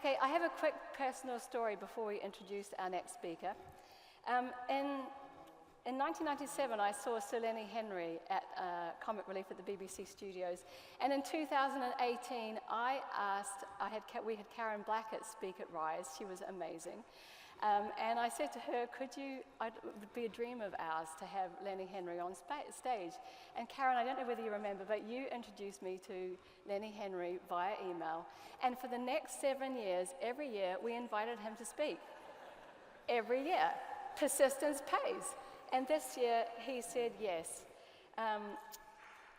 Okay, I have a quick personal story before we introduce our next speaker. In 1997, I saw Sir Lenny Henry at Comic Relief at the BBC studios, and in 2018, we had Karen Blackett speak at Rise. She was amazing. And I said to her, it would be a dream of ours to have Lenny Henry on stage. And Karen, I don't know whether you remember, but you introduced me to Lenny Henry via email. And for the next 7 years, every year, we invited him to speak. Every year. Persistence pays. And this year, he said yes,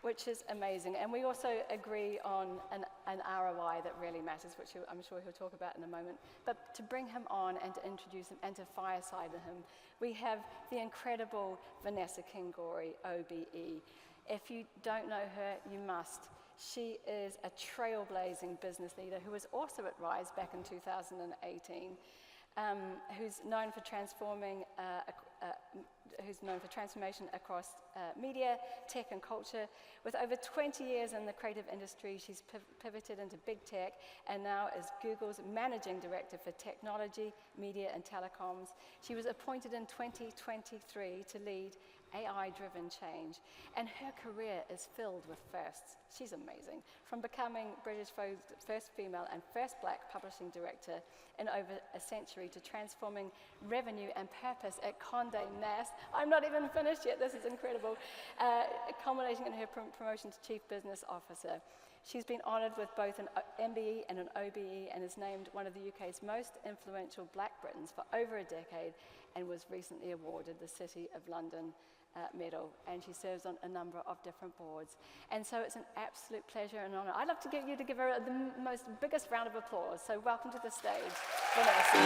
which is amazing. And we also agree on an ROI that really matters, which I'm sure he'll talk about in a moment. But to bring him on and to introduce him and to fireside him, we have the incredible Vanessa Kingori, OBE. If you don't know her, you must. She is a trailblazing business leader who was also at Rise back in 2018, who's known for transformation across media, tech, and culture. With over 20 years in the creative industry, she's pivoted into big tech and now is Google's Managing Director for Technology, Media, and Telecoms. She was appointed in 2023 to lead AI-driven change, and her career is filled with firsts. She's amazing. From becoming British Vogue's first female and first black publishing director in over a century to transforming revenue and purpose at Condé Nast. I'm not even finished yet, this is incredible. Culminating in her promotion to Chief Business Officer. She's been honoured with both an MBE and an OBE and is named one of the UK's most influential Black Britons for over a decade and was recently awarded the City of London medal, and she serves on a number of different boards. And so it's an absolute pleasure and honour. I'd love to give her the biggest round of applause. So welcome to the stage, Vanessa.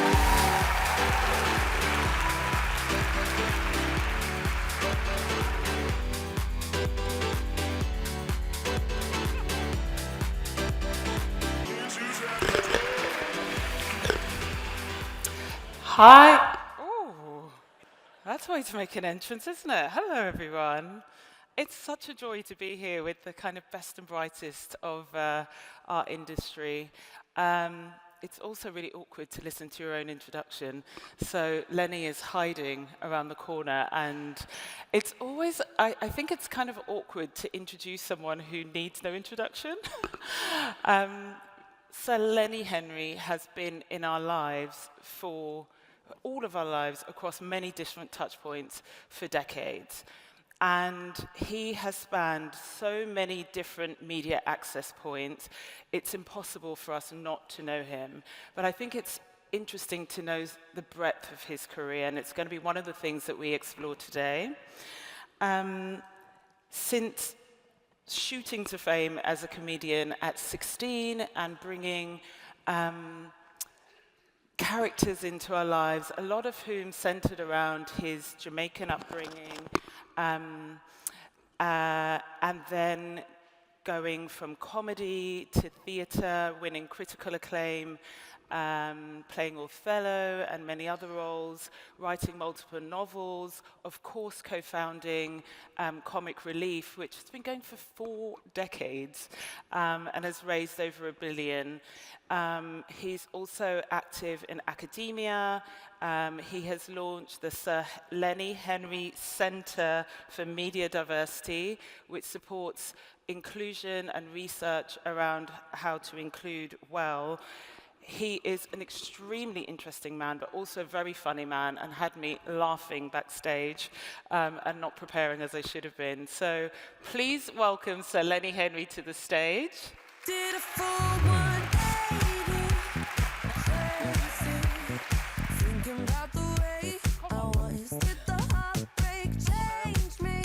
Hi. That's a way to make an entrance, isn't it? Hello, everyone. It's such a joy to be here with the kind of best and brightest of our industry. It's also really awkward to listen to your own introduction. So Lenny is hiding around the corner, and it's always, I think it's kind of awkward to introduce someone who needs no introduction. So Lenny Henry has been in our lives for all of our lives across many different touch points for decades. And he has spanned so many different media access points, it's impossible for us not to know him. But I think it's interesting to know the breadth of his career, and it's going to be one of the things that we explore today. Since shooting to fame as a comedian at 16 and bringing characters into our lives, a lot of whom centered around his Jamaican upbringing, and then going from comedy to theatre, winning critical acclaim, playing Othello and many other roles, writing multiple novels, of course co-founding Comic Relief, which has been going for 4 decades and has raised over $1 billion. He's also active in academia. He has launched the Sir Lenny Henry Centre for Media Diversity, which supports inclusion and research around how to include well. He is an extremely interesting man, but also a very funny man, and had me laughing backstage and not preparing as I should have been. So please welcome Sir Lenny Henry to the stage. Did a full 180, thinking about the way I was. Did the heartbreak change me,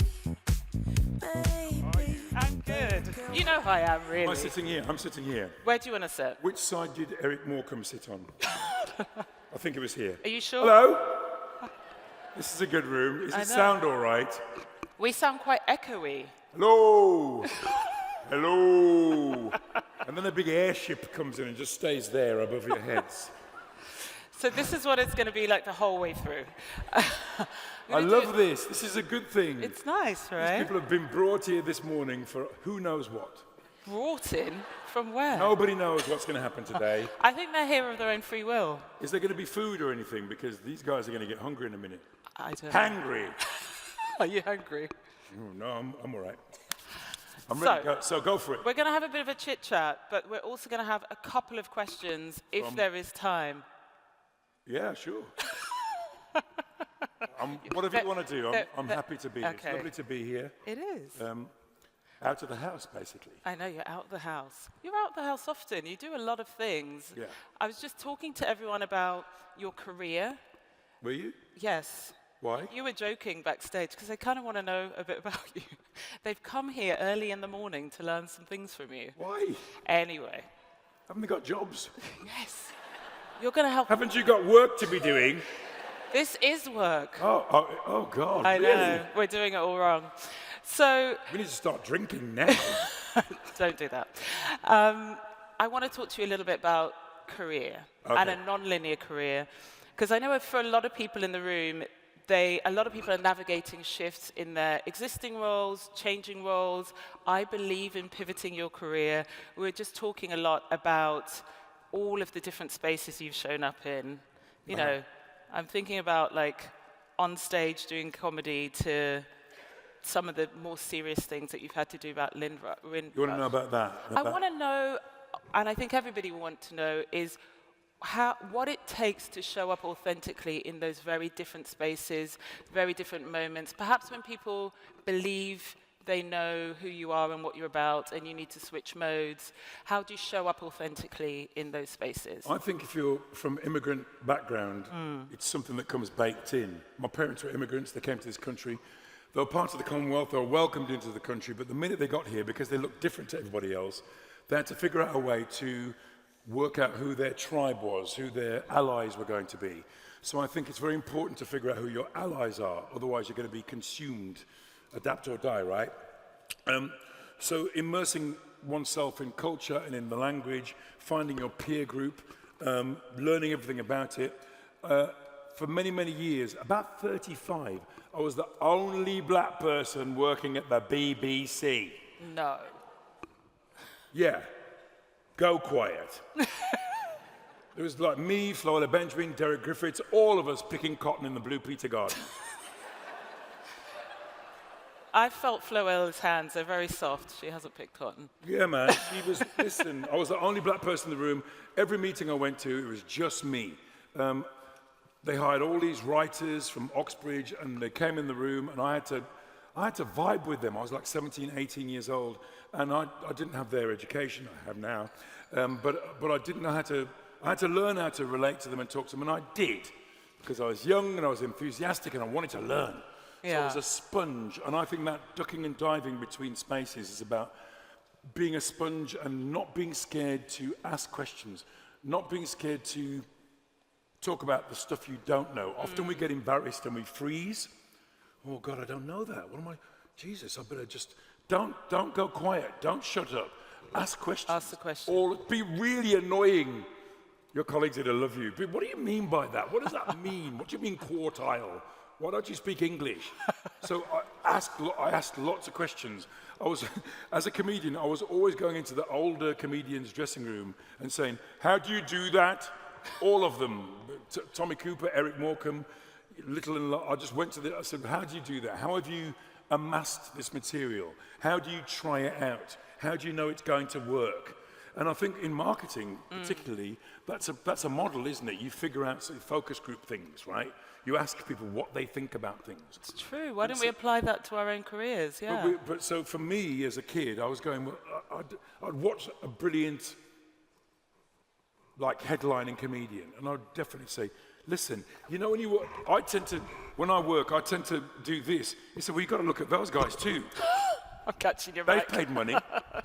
baby? I'm good. You know who I am, really. I'm sitting here. I'm sitting here. Where do you want to sit? Which side did Eric Morecambe sit on? I think it was here. Are you sure? Hello? This is a good room. Does it sound all right? We sound quite echoey. Hello? Hello? And then a big airship comes in and just stays there above your heads. So this is what it's going to be like the whole way through. I love this. This is a good thing. It's nice, right? These people have been brought here this morning for who knows what. Brought in? From where? Nobody knows what's going to happen today. I think they're here of their own free will. Is there going to be food or anything? Because these guys are going to get hungry in a minute. I don't know. Hangry. Are you hungry? Oh, no, I'm all right. I'm ready to go. So go for it. We're going to have a bit of a chit-chat, but we're also going to have a couple of questions if there is time. Yeah, sure. Whatever you want to do, I'm happy to be here. Okay. It's lovely to be here. It is. Out of the house, basically. I know, you're out of the house. You're out of the house often. You do a lot of things. Yeah. I was just talking to everyone about your career. Were you? Yes. Why? You were joking backstage because they kind of want to know a bit about you. They've come here early in the morning to learn some things from you. Why? Anyway. Haven't they got jobs? Yes. You're going to help. Haven't you got work to be doing? This is work. Oh God, I really? know. We're doing it all wrong. So. We need to start drinking now. Don't do that. I want to talk to you a little bit about career and a non-linear career. Because I know for a lot of people in the room, a lot of people are navigating shifts in their existing roles, changing roles. I believe in pivoting your career. We're just talking a lot about all of the different spaces you've shown up in. You know, I'm thinking about like on stage doing comedy to some of the more serious things that you've had to do about You want to know about that? I want to know, and I think everybody will want to know, is what it takes to show up authentically in those very different spaces, very different moments. Perhaps when people believe they know who you are and what you're about and you need to switch modes. How do you show up authentically in those spaces? I think if you're from immigrant background, it's something that comes baked in. My parents were immigrants, they came to this country. They were part of the Commonwealth, they were welcomed into the country, but the minute they got here, because they looked different to everybody else, they had to figure out a way to work out who their tribe was, who their allies were going to be. So I think it's very important to figure out who your allies are, otherwise you're going to be consumed. Adapt or die, right? So immersing oneself in culture and in the language, finding your peer group, learning everything about it. For many, many years, about 35, I was the only black person working at the BBC. No. Yeah. Go quiet. It was like me, Flora Benjamin, Derek Griffiths, all of us picking cotton in the Blue Peter Garden. I felt Floella's hands, they're very soft. She hasn't picked cotton. Yeah, man. She was, listen, I was the only black person in the room. Every meeting I went to, it was just me. They hired all these writers from Oxbridge, and they came in the room, and I had to vibe with them. I was like 17, 18 years old, and I didn't have their education. I have now. But I didn't know how to, I had to learn how to relate to them and talk to them, and I did. Because I was young, and I was enthusiastic, and I wanted to learn. So I was a sponge, and I think that ducking and diving between spaces is about being a sponge and not being scared to ask questions, not being scared to talk about the stuff you don't know. Often we get embarrassed and we freeze. Oh God, I don't know that. What am I? Jesus, I better just don't go quiet. Don't shut up. Ask questions. Ask the question. Or be really annoying. Your colleagues are going to love you. But what do you mean by that? What does that mean? What do you mean quartile? Why don't you speak English? So I asked lots of questions. As a comedian, I was always going into the older comedians' dressing room and saying, how do you do that? All of them. Tommy Cooper, Eric Morecambe, Little and I just went to I said, how do you do that? How have you amassed this material? How do you try it out? How do you know it's going to work? And I think in marketing, particularly, that's a model, isn't it? You figure out sort of focus group things, right? You ask people what they think about things. It's true. Why don't we apply that to our own careers? Yeah. But so for me as a kid, I was going, well, I'd watch a brilliant, like, headlining comedian, and I'd definitely say, listen, you know, when I work, I tend to do this. He said, well, you've got to look at those guys too. I'm catching your They've mic. paid money.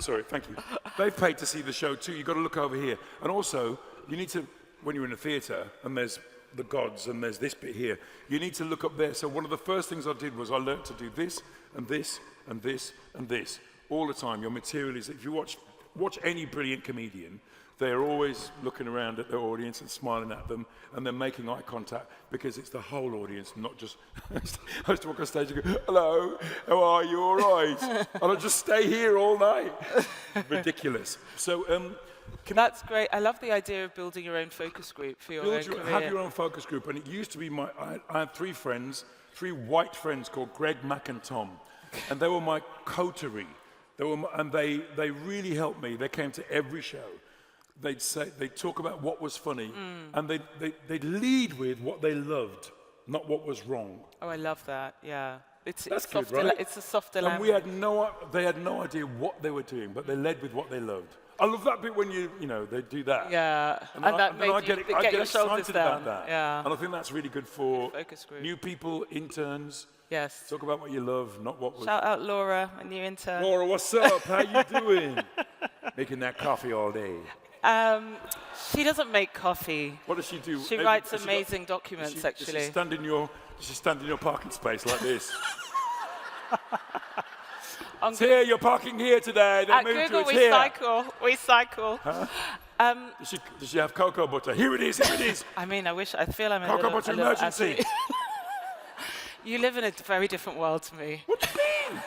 Sorry, thank you. They've paid to see the show too. You've got to look over here. And also, you need to, when you're in a theatre and there's the gods and there's this bit here, you need to look up there. So one of the first things I did was I learned to do this and this and this and this all the time. Your material is, if you watch any brilliant comedian, They're always looking around at their audience and smiling at them, and they're making eye contact because it's the whole audience, not just. I used to walk on stage and go, "Hello, how are you? All right?" And I'll just stay here all night. Ridiculous. So, That's great. I love the idea of building your own focus group for your own career. have your own focus group, and it used to be I had three friends, three white friends called Greg, Mac, and Tom, and they were my coterie. They really helped me. They came to every show. They'd talk about what was funny, and they'd lead with what they loved, not what was wrong. Oh, I love that. Yeah, it's good, right? It's a softer And language. they had no idea what they were doing, but they led with what they loved. I love that bit when they do that. Yeah, and I that made I you get get your shoulders excited down. about that. Yeah, And I think that's really good for focus group. new people, interns. Yes. Talk about what you love, not what was. Shout out Laura, a new intern. Laura, what's up? How you doing? Making that coffee all day. She doesn't make coffee. What does she do? She writes amazing documents, actually. Does she stand in your parking space like this? It's here, you're parking here today. Don't At move Google, it's we here. cycle. We cycle. Huh? Does she have cocoa butter? Here it is, here it is. I mean, I feel I'm Cocoa butter a little emergency. athlete. You live in a very different world to me. What do you mean?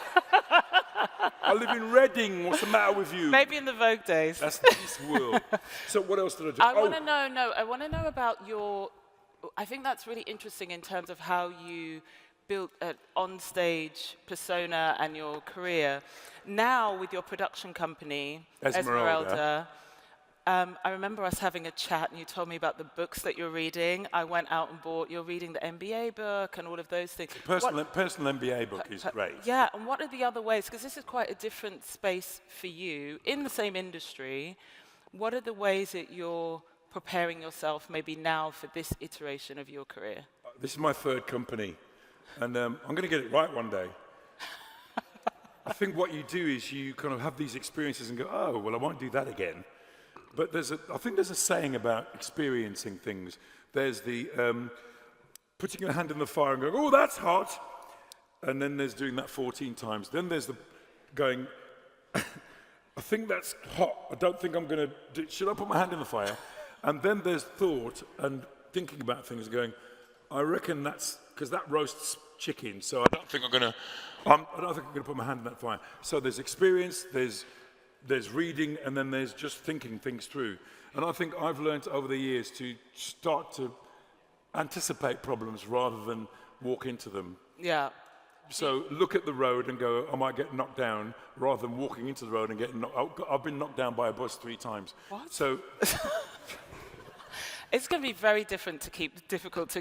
I live in Reading. What's the matter with you? Maybe in the Vogue days. That's this world. So what else did I do? I want to know. I want to know about your. I think that's really interesting in terms of how you built an on-stage persona and your career. Now with your production company, Esmeralda. I remember us having a chat, and you told me about the books that you're reading. I went out and bought. You're reading the MBA book and all of those things. Personal MBA book is great. Yeah, and what are the other ways? Because this is quite a different space for you in the same industry. What are the ways that you're preparing yourself maybe now for this iteration of your career? This is my third company, and I'm going to get it right one day. I think what you do is you kind of have these experiences and go, oh, well, I won't do that again. But I think there's a saying about experiencing things. There's the putting your hand in the fire and going, oh, that's hot. And then there's doing that 14 times. Then there's the going, I think that's hot. I don't think I'm going to do, should I put my hand in the fire? And then there's thought and thinking about things and going, I reckon that's, because that roasts chicken, so I don't think I'm going to put my hand in that fire. So there's experience, there's reading, and then there's just thinking things through. And I think I've learned over the years to start to anticipate problems rather than walk into them. Yeah. So look at the road and go, I might get knocked down, rather than walking into the road and getting knocked. I've been knocked down by a bus 3 times. What? So it's going to be very difficult to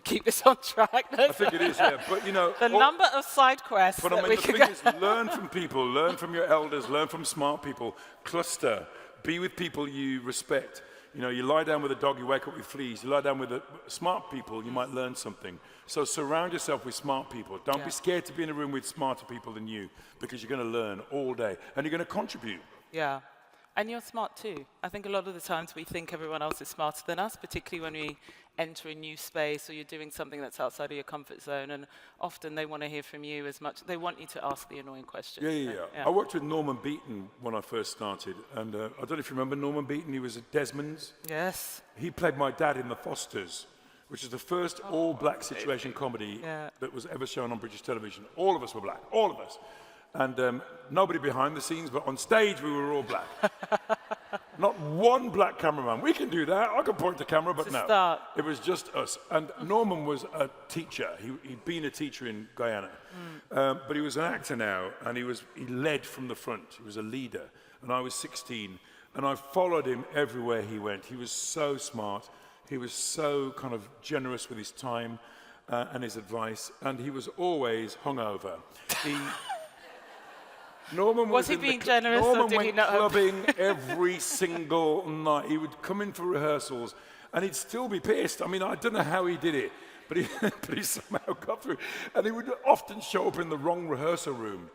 keep this on track. I think it is, yeah. But the number of side quests but that I mean, we the could thing go. is, learn from people, learn from your elders, learn from smart people, cluster, be with people you respect. You lie down with a dog, you wake up with fleas. You lie down with smart people, you might learn something. So surround yourself with smart people. Don't be scared to be in a room with smarter people than you, because you're going to learn all day and you're going to contribute. Yeah. And you're smart too. I think a lot of the times we think everyone else is smarter than us, particularly when we enter a new space or you're doing something that's outside of your comfort zone. And often they want to hear from you as much. They want you to ask the annoying questions. Yeah. I worked with Norman Beaton when I first started. And I don't know if you remember Norman Beaton. He was at Desmond's. Yes. He played my dad in The Fosters, which is the first all-black situation comedy that was ever shown on British television. All of us were black, all of us. And nobody behind the scenes, but on stage we were all black. Not one black cameraman. We can do that. I can point the camera, but no. It was just us. And Norman was a teacher. He'd been a teacher in Guyana. But he was an actor now, and he led from the front. He was a leader. And I was 16, and I followed him everywhere he went. He was so smart. He was so kind of generous with his time and his advice, and he was always hungover. Norman was he being generous, or did he not? Norman went clubbing every single night. He would come in for rehearsals, and he'd still be pissed. I mean, I don't know how he did it, but he somehow got through. And he would often show up in the wrong rehearsal room.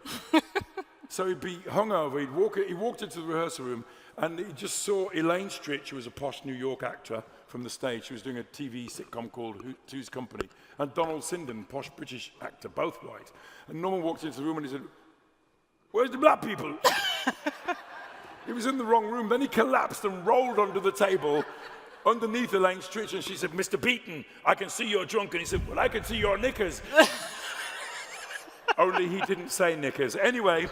So he'd be hungover. He walked into the rehearsal room, and he just saw Elaine Stritch, who was a posh New York actor from the stage. She was doing a TV sitcom called Two's Company, and Donald Sinden, posh British actor, both white. And Norman walked into the room, and he said, "Where's the black people?" He was in the wrong room. Then he collapsed and rolled under the table underneath Elaine Stritch, and she said, Mr. Beaton, I can see you're drunk. And he said, well, I can see your knickers. Only he didn't say knickers. Anyway,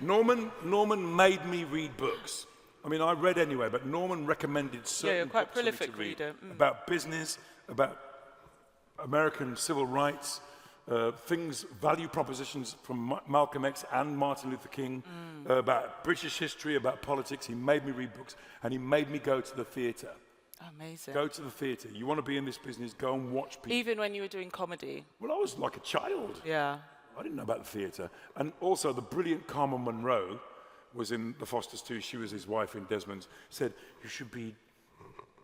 Norman made me read books. I mean, I read anyway, but Norman recommended certain you're quite books for me prolific to read reader. about business, about American civil rights, things, value propositions from Malcolm X and Martin Luther King, about British history, about politics. He made me read books, and he made me go to the theatre. Amazing. Go to the theatre. You want to be in this business, go and watch people. Even when you were doing comedy? Well, I was like a child. Yeah. I didn't know about the theatre. And also, the brilliant Carmen Munro was in The Fosters too. She was his wife in Desmond's. Said, you should be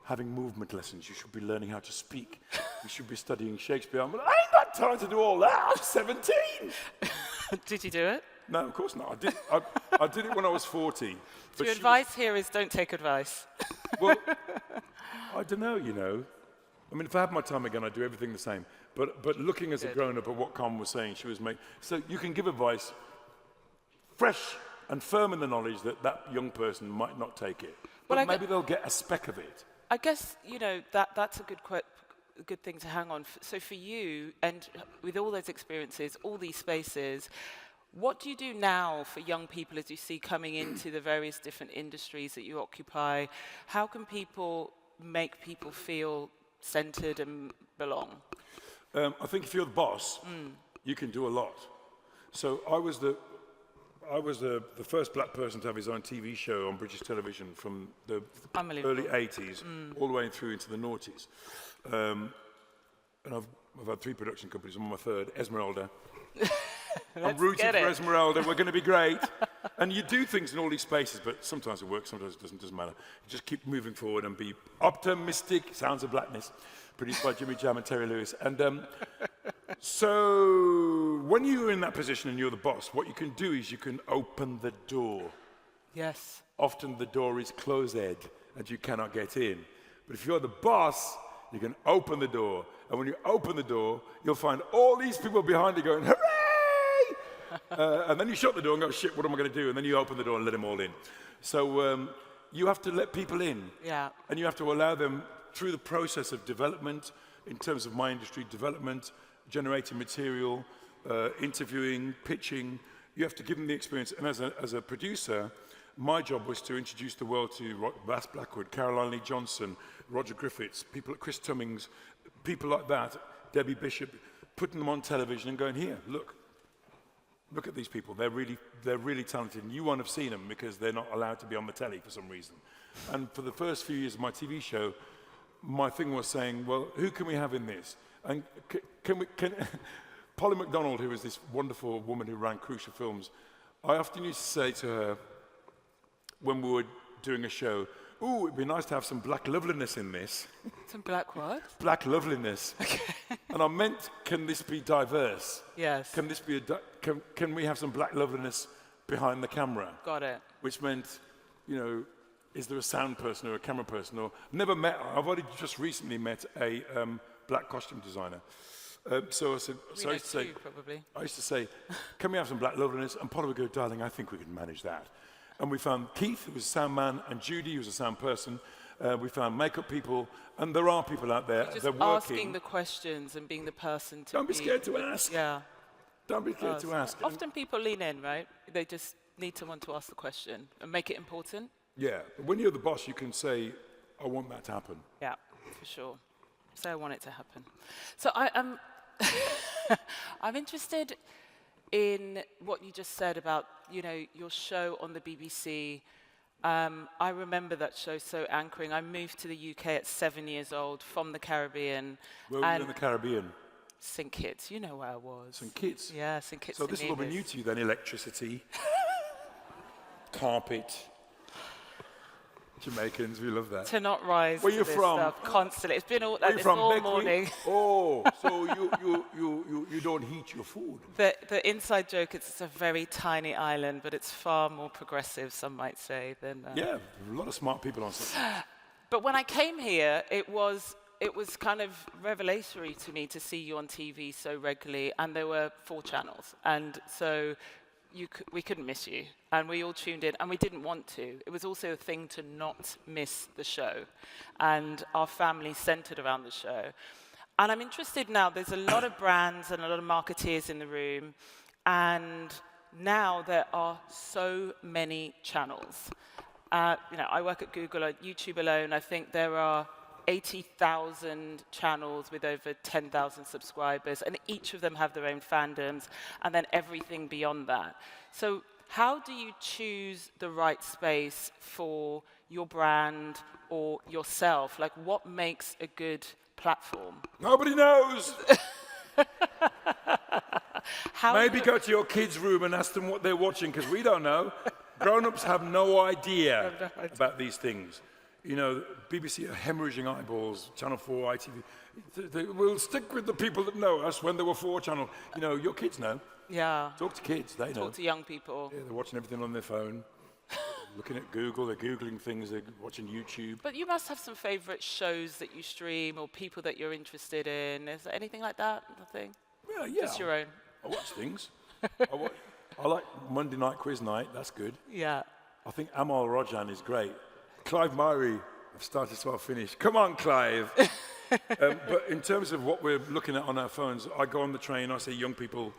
having movement lessons. You should be learning how to speak. You should be studying Shakespeare. I'm like, I ain't got time to do all that. I'm 17. Did you do it? No, of course not. I did it when I was 40. So your advice here is don't take advice. Well, I don't know, you know. I mean, if I had my time again, I'd do everything the same. But looking as a grown-up at what Carmen was saying, she was making... So you can give advice fresh and firm in the knowledge that that young person might not take it. But maybe they'll get a speck of it. I guess, you know, that's a good thing to hang on. So for you, and with all those experiences, all these spaces, what do you do now for young people as you see coming into the various different industries that you occupy? How can people make people feel centered and belong? I think if you're the boss, you can do a lot. So I was the first black person to have his own TV show on British television from the early 80s all the way through into the noughties. And I've had 3 production companies. I'm on my 3rd, Esmeralda. I'm rooting for Esmeralda. We're going to be great. And you do things in all these spaces, but sometimes it works, sometimes it doesn't matter. You just keep moving forward and be optimistic. Sounds of Blackness, produced by Jimmy Jam and Terry Lewis. And so when you're in that position and you're the boss, what you can do is you can open the door. Yes. Often the door is closed and you cannot get in. But if you're the boss, you can open the door. And when you open the door, you'll find all these people behind you going, hooray! And then you shut the door and go, shit, what am I going to do? And then you open the door and let them all in. So you have to let people in. Yeah. And you have to allow them through the process of development, in terms of my industry, development, generating material, interviewing, pitching. You have to give them the experience. And as a producer, my job was to introduce the world to Bass Blackwood, Caroline Lee Johnson, Roger Griffiths, people like Chris Tummings, people like that, Debbie Bishop, putting them on television and going, here, look at these people. They're really talented. And you won't have seen them because they're not allowed to be on the telly for some reason. And for the first few years of my TV show, my thing was saying, well, who can we have in this? And can Polly MacDonald, who was this wonderful woman who ran Crucial Films, I often used to say to her when we were doing a show, ooh, it'd be nice to have some black loveliness in this. Some black what? Black loveliness. Okay. And I meant, can this be diverse? Yes. Can this be can we have some black loveliness behind the camera? Got it. Which meant, you know, is there a sound person or a camera person? Or never met. I've only just recently met a black costume designer. So I said, so I used to say, probably. I used to say, can we have some black loveliness? And Polly would go, darling, I think we can manage that. And we found Keith, who was a sound man, and Judy, who was a sound person. We found makeup people, and there are people out there that are working. Asking the questions and being the person to Don't be scared to ask. Yeah. Don't be scared to ask. Often people lean in, right? They just need someone to ask the question and make it important. Yeah, but when you're the boss, you can say, I want that to happen. Yeah, for sure. So I want it to happen. So I'm interested in what you just said about, you know, your show on the BBC. I remember that show so anchoring. I moved to the UK at 7 years old from the Caribbean. Where were you in the Caribbean? St Kitts, you know where I was. St Kitts? Yeah, St Kitts. So this will be new to you then, electricity, carpet. Jamaicans, we love that. To not rise Where to you this from? Stuff constantly. It's been all, it's from? all Beckley? morning. Oh, so you don't heat your food. The inside joke is it's a very tiny island, but it's far more progressive, some might say, than... Yeah, a lot of smart people on site. But when I came here, it was kind of revelatory to me to see you on TV so regularly, and there were 4 channels. And so we couldn't miss you. And we all tuned in, and we didn't want to. It was also a thing to not miss the show. And our family centered around the show. And I'm interested now, there's a lot of brands and a lot of marketeers in the room, and now there are so many channels. I work at Google, at YouTube alone, I think there are 80,000 channels with over 10,000 subscribers, and each of them have their own fandoms, and then everything beyond that. So how do you choose the right space for your brand or yourself? Like, what makes a good platform? Nobody knows. How Maybe go to your kids' room and ask them what they're watching, because we don't know. Grown-ups have no idea about these things. You know, BBC are hemorrhaging eyeballs, Channel 4, ITV. We'll stick with the people that know us when there were 4 channels. You know, your kids know. Yeah. Talk to kids, they know. Talk to young people. Yeah, they're watching everything on their phone. Looking at Google, they're Googling things, they're watching YouTube. But you must have some favorite shows that you stream or people that you're interested in. Is there anything like that? Nothing? Yeah. Just your own? I watch things. I like Monday Night Quiz Night, that's good. Yeah. I think Amal Rajan is great. Clive Myrie, I've started so I'll finish. Come on, Clive. But in terms of what we're looking at on our phones, I go on the train, I see young people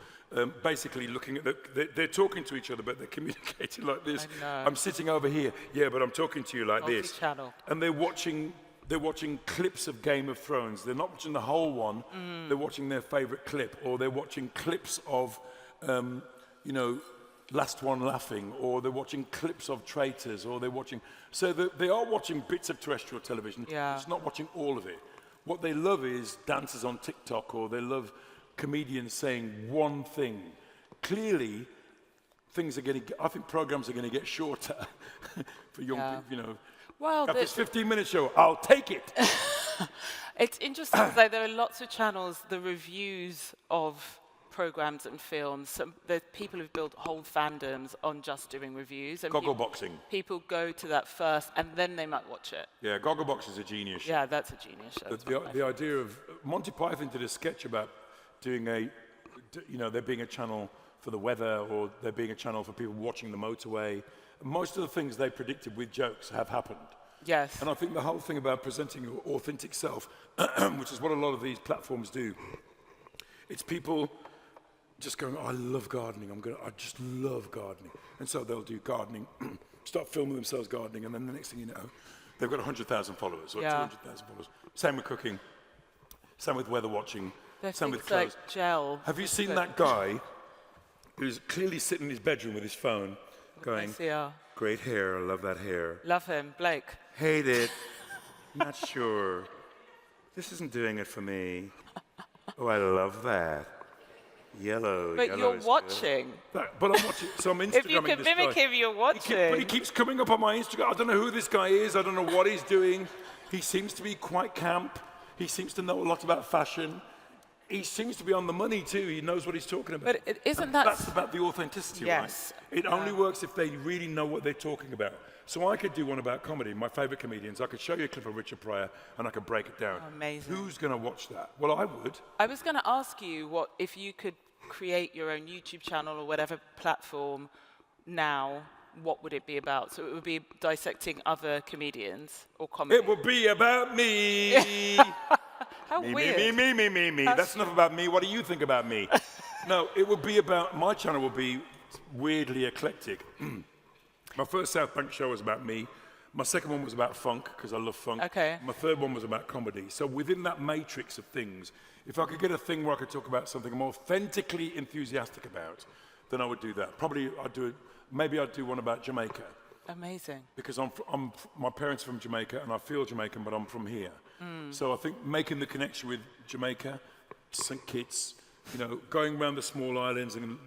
basically looking at they're talking to each other, but they're communicating like this. I know. I'm sitting over here, yeah, but I'm talking to you like this. Multi-channel. And they're watching clips of Game of Thrones. They're not watching the whole one. They're watching their favorite clip, or they're watching clips of, Last One Laughing, or they're watching clips of Traitors, or they're watching... So they are watching bits of terrestrial television. Yeah. It's not watching all of it. What they love is dancers on TikTok, or they love comedians saying one thing. Clearly, I think programs are going to get shorter for young people, you know. Well, Got this 15-minute show, I'll take it. it's interesting because there are lots of channels, the reviews of programs and films. There's people who've built whole fandoms on just doing reviews. And Goggleboxing. People go to that first, and then they might watch it. Yeah, Gogglebox is a genius. Yeah, that's a genius show. The idea of Monty Python did a sketch about doing there being a channel for the weather, or there being a channel for people watching the motorway. Most of the things they predicted with jokes have happened. Yes. And I think the whole thing about presenting your authentic self, which is what a lot of these platforms do, it's people just going, I love gardening, I just love gardening. And so they'll do gardening, start filming themselves gardening, and then the next thing you know, they've got 100,000 followers or 200,000 followers. Same with cooking, same with weather watching, same with clothes. Like gel. Have you seen that guy who's clearly sitting in his bedroom with his phone going, great hair, I love that hair. Love him, Blake. Hate it, not sure. This isn't doing it for me. Oh, I love that. Yellow. But you're watching. But I'm watching. So I'm Instagramming If you can mimic him, you're watching. But he keeps coming up on my Instagram. I don't know who this guy is. I don't know what he's doing. He seems to be quite camp. He seems to know a lot about fashion. He seems to be on the money too. He knows what he's talking about. But isn't that... That's about the authenticity, yes. right? It only works if they really know what they're talking about. So I could do one about comedy, my favorite comedians. I could show you a clip of Richard Pryor and I could break it down. Amazing. Who's going to watch that? Well, I would. I was going to ask you if you could create your own YouTube channel or whatever platform now, what would it be about? So it would be dissecting other comedians or comedy? It would be about me. How weird. Me. That's enough about me. What do you think about me? No, it would be about, my channel would be weirdly eclectic. My first South Bank show was about me. My second one was about funk, because I love funk. Okay. My third one was about comedy. So within that matrix of things, if I could get a thing where I could talk about something I'm authentically enthusiastic about, then I would do that. Probably maybe I'd do one about Jamaica. Amazing. Because my parents are from Jamaica, and I feel Jamaican, but I'm from here. So I think making the connection with Jamaica, St. Kitts, going around the small islands and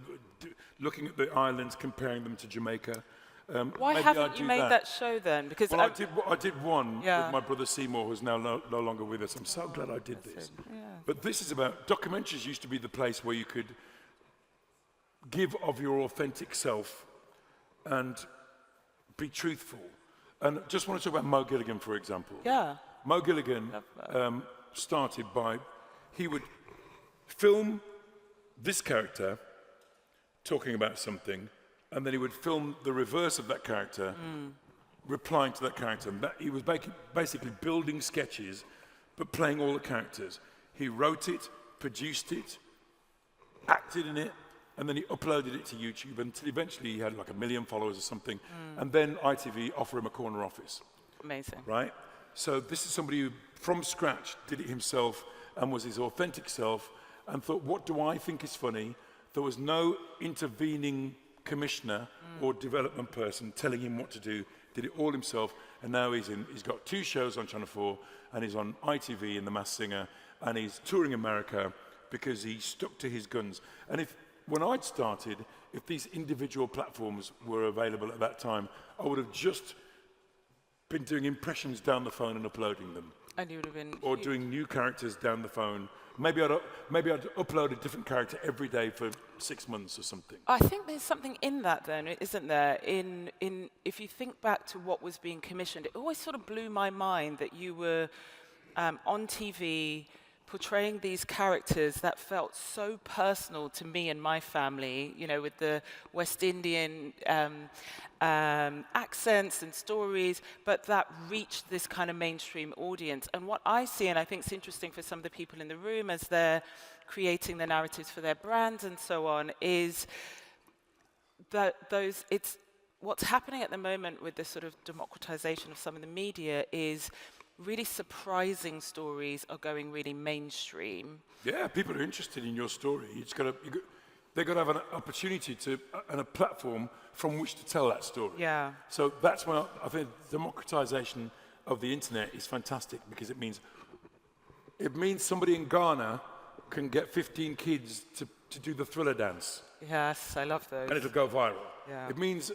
looking at the islands, comparing them to Jamaica. Why haven't you made that show then? Because well, I did one with my brother Seymour, who's now no longer with us. I'm so glad I did this. Yeah. But this is about, documentaries used to be the place where you could give of your authentic self and be truthful. And just want to talk about Mo Gilligan, for example. Yeah. Mo Gilligan started by, he would film this character talking about something, and then he would film the reverse of that character, replying to that character. And he was basically building sketches, but playing all the characters. He wrote it, produced it, acted in it, and then he uploaded it to YouTube until eventually he had like 1 million followers or something. And then ITV offered him a corner office. Amazing. Right? So this is somebody who, from scratch, did it himself and was his authentic self and thought, what do I think is funny? There was no intervening commissioner or development person telling him what to do. Did it all himself, and now he's got 2 shows on Channel 4, and he's on ITV in The Masked Singer, and he's touring America because he stuck to his guns. And when I'd started, if these individual platforms were available at that time, I would have just been doing impressions down the phone and uploading them. And you would have been... Or doing new characters down the phone. Maybe I'd upload a different character every day for 6 months or something. I think there's something in that, then, isn't there? If you think back to what was being commissioned, it always sort of blew my mind that you were on TV portraying these characters that felt so personal to me and my family, you know, with the West Indian accents and stories, but that reached this kind of mainstream audience. And what I see, and I think it's interesting for some of the people in the room as they're creating the narratives for their brands and so on, is that what's happening at the moment with this sort of democratization of some of the media is really surprising stories are going really mainstream. Yeah, people are interested in your story. They've got to have an opportunity and a platform from which to tell that story. Yeah. So that's why I think democratization of the internet is fantastic, because it means somebody in Ghana can get 15 kids to do the Thriller dance. Yes, I love those. And it'll go viral. Yeah. It means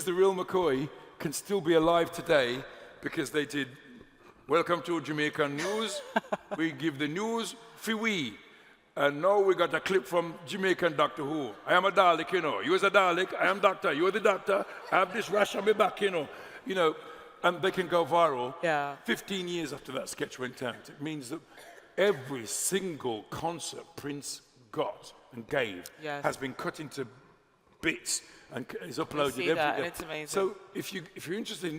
the real McCoy can still be alive today because they did Welcome to Jamaican News. We give the news for we. And now we got a clip from Jamaican Doctor Who. I am a Dalek, you know. You is a Dalek, I am Doctor, you are the Doctor. I have this rash on my back, you know. You know, and they can go viral. Yeah. 15 years after that sketch went out. It means that every single concert Prince got and gave has been cut into bits and is uploaded every day. And it's amazing. So if you're interested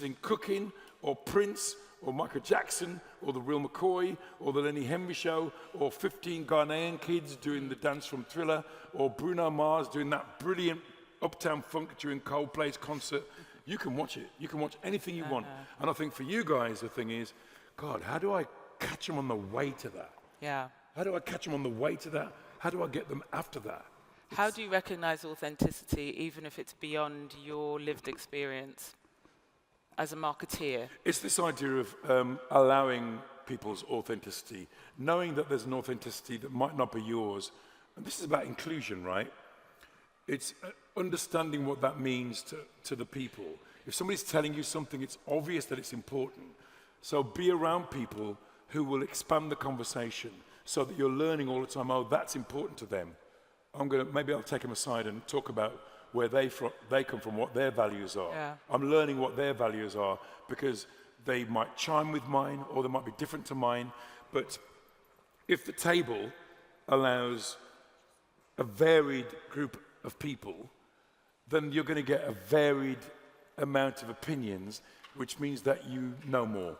in cooking or Prince or Michael Jackson or the Real McCoy or the Lenny Henry Show or 15 Ghanaian kids doing the dance from Thriller or Bruno Mars doing that brilliant Uptown Funk during Coldplay's concert, you can watch it. You can watch anything you want. And I think for you guys, the thing is, God, how do I catch them on the way to that? Yeah. How do I catch them on the way to that? How do I get them after that? How do you recognize authenticity, even if it's beyond your lived experience as a marketeer? It's this idea of allowing people's authenticity, knowing that there's an authenticity that might not be yours. And this is about inclusion, right? It's understanding what that means to the people. If somebody's telling you something, it's obvious that it's important. So be around people who will expand the conversation so that you're learning all the time, oh, that's important to them. Maybe I'll take them aside and talk about where they come from, what their values are. Yeah. I'm learning what their values are because they might chime with mine or they might be different to mine. But if the table allows a varied group of people, then you're going to get a varied amount of opinions, which means that you know more.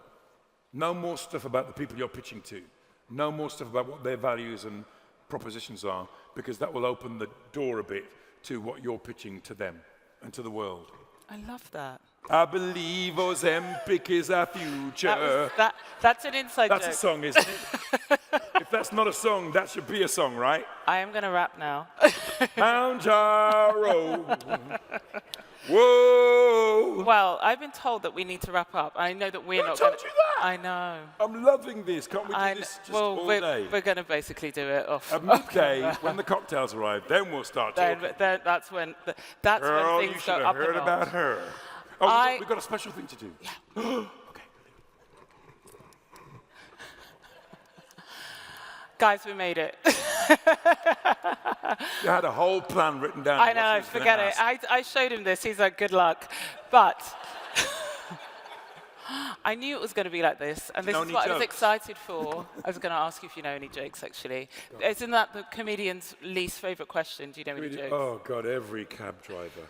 Know more stuff about the people you're pitching to. Know more stuff about what their values and propositions are, because that will open the door a bit to what you're pitching to them and to the world. I love that. I believe Ozempic is our future. That's an inside joke. That's a song, isn't it? If that's not a song, that should be a song, right? I am going to rap now. Mount Jaro. Whoa. Well, I've been told that we need to wrap up. I know that we're not Who going told you that? I know. I'm loving this. Can't we do this just all day? We're going to basically do it off. At midday, when the cocktails arrive, then we'll start talking. That's when Girl, things you go should have up heard and up. about her. Oh, we've got a special thing to do. Yeah. Okay. Guys, we made it. You had a whole plan written down. I know, forget it. I showed him this. He's like, good luck. But I knew it was going to be like this, and this know is any what I was jokes? excited for. I was going to ask you if you know any jokes, actually. Isn't that the comedian's least favourite question? Do you know any jokes? Oh, God, every cab driver.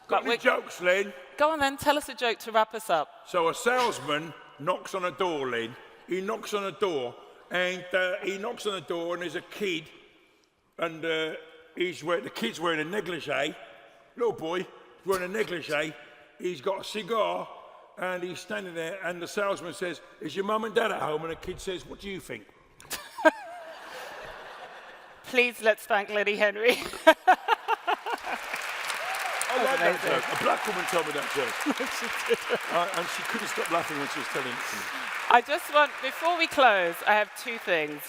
But Got any we- jokes, Len? Go on then, tell us a joke to wrap us up. So a salesman knocks on a door, Len. He knocks on a door, and there's a kid, and the kid's wearing a negligee. Little boy, wearing a negligee. He's got a cigar, and he's standing there, and the salesman says, "Is your mum and dad at home?" And the kid says, "What do you think?" Please, let's thank Lenny Henry. I like that amazing. joke. A black woman told me that joke. And she couldn't stop laughing when she was telling it to me. I just want, before we close, I have two things.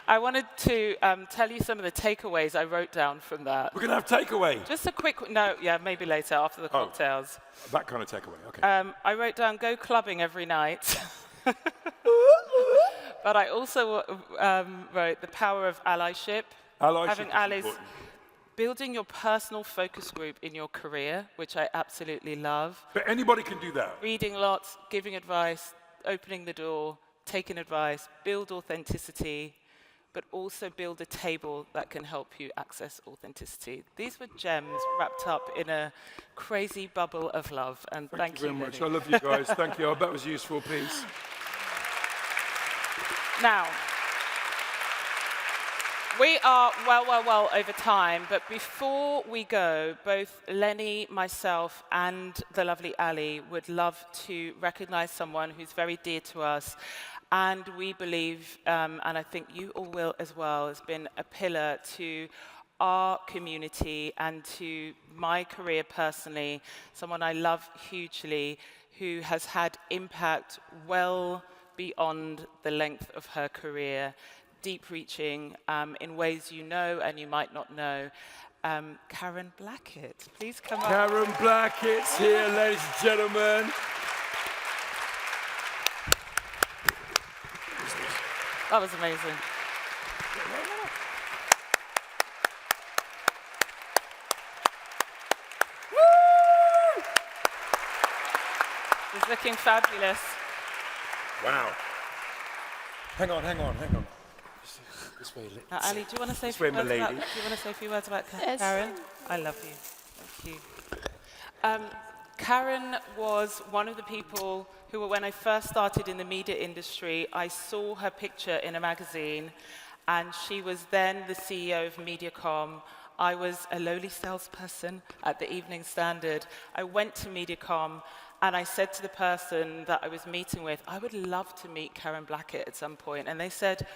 I wanted to tell you some of the takeaways I wrote down from that. We're going to have takeaway. Just a quick, no, yeah, maybe later after the cocktails. That kind of takeaway, okay. I wrote down go clubbing every night. But I also wrote the power of allyship. Allyship Having is allies, important. building your personal focus group in your career, which I absolutely love. But anybody can do that. Reading lots, giving advice, opening the door, taking advice, build authenticity, but also build a table that can help you access authenticity. These were gems wrapped up in a crazy bubble of love, and thank you very much. I Lenny. love you guys. Thank you. I hope that was useful. Peace. Now, we are well over time, but before we go, both Lenny, myself, and the lovely Ali would love to recognize someone who's very dear to us, and we believe, and I think you all will as well, has been a pillar to our community and to my career personally, someone I love hugely, who has had impact well beyond the length of her career, deep-reaching in ways you know and you might not know. Karen Blackett, please come up. Karen Blackett's here, ladies and gentlemen. That was amazing. She's looking fabulous. Wow. Hang on. This way, Now, Ali, do you want to say a This few way, my words about, lady. do you want to say a few words about Yes. Karen? I love you. Thank you. Karen was one of the people who, when I first started in the media industry, I saw her picture in a magazine, and she was then the CEO of Mediacom. I was a lowly salesperson at the Evening Standard. I went to Mediacom, and I said to the person that I was meeting with, I would love to meet Karen Blackett at some point. And they said,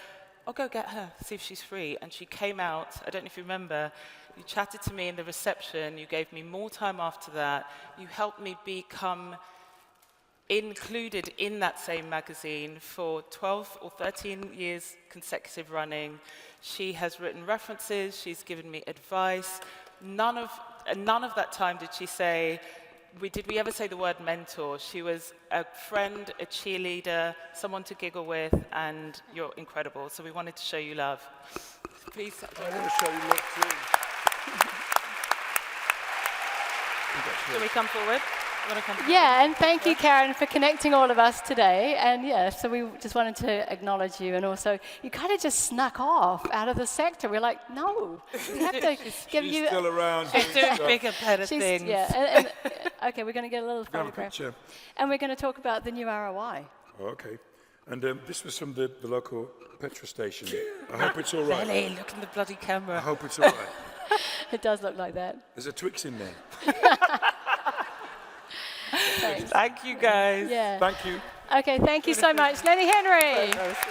I'll go get her, see if she's free. And she came out, I don't know if you remember, you chatted to me in the reception, you gave me more time after that, you helped me become included in that same magazine for 12 or 13 years consecutive running. She has written references, she's given me advice. None of that time did she say, did we ever say the word mentor? She was a friend, a cheerleader, someone to giggle with, and you're incredible. So we wanted to show you love. Please. I want to show you love too. Shall we come forward? You want to come forward? Yeah, and thank you, Karen, for connecting all of us today. And yeah, so we just wanted to acknowledge you. And also, you kind of just snuck off out of the sector. We're like, no, we have to give She's you. still around. She's doing bigger, better She's- things. Yeah, okay, we're going to get a little Have a photograph. picture. And we're going to talk about the new ROI. Oh, okay. And this was from the local petrol station. I hope it's all right. Ellie, look in the bloody I camera. hope it's all right. It does look like that. There's a Twix in there. Thanks. Thank you, guys. Yeah. Thank you. Okay, thank you so much. Lenny Henry. Thank you.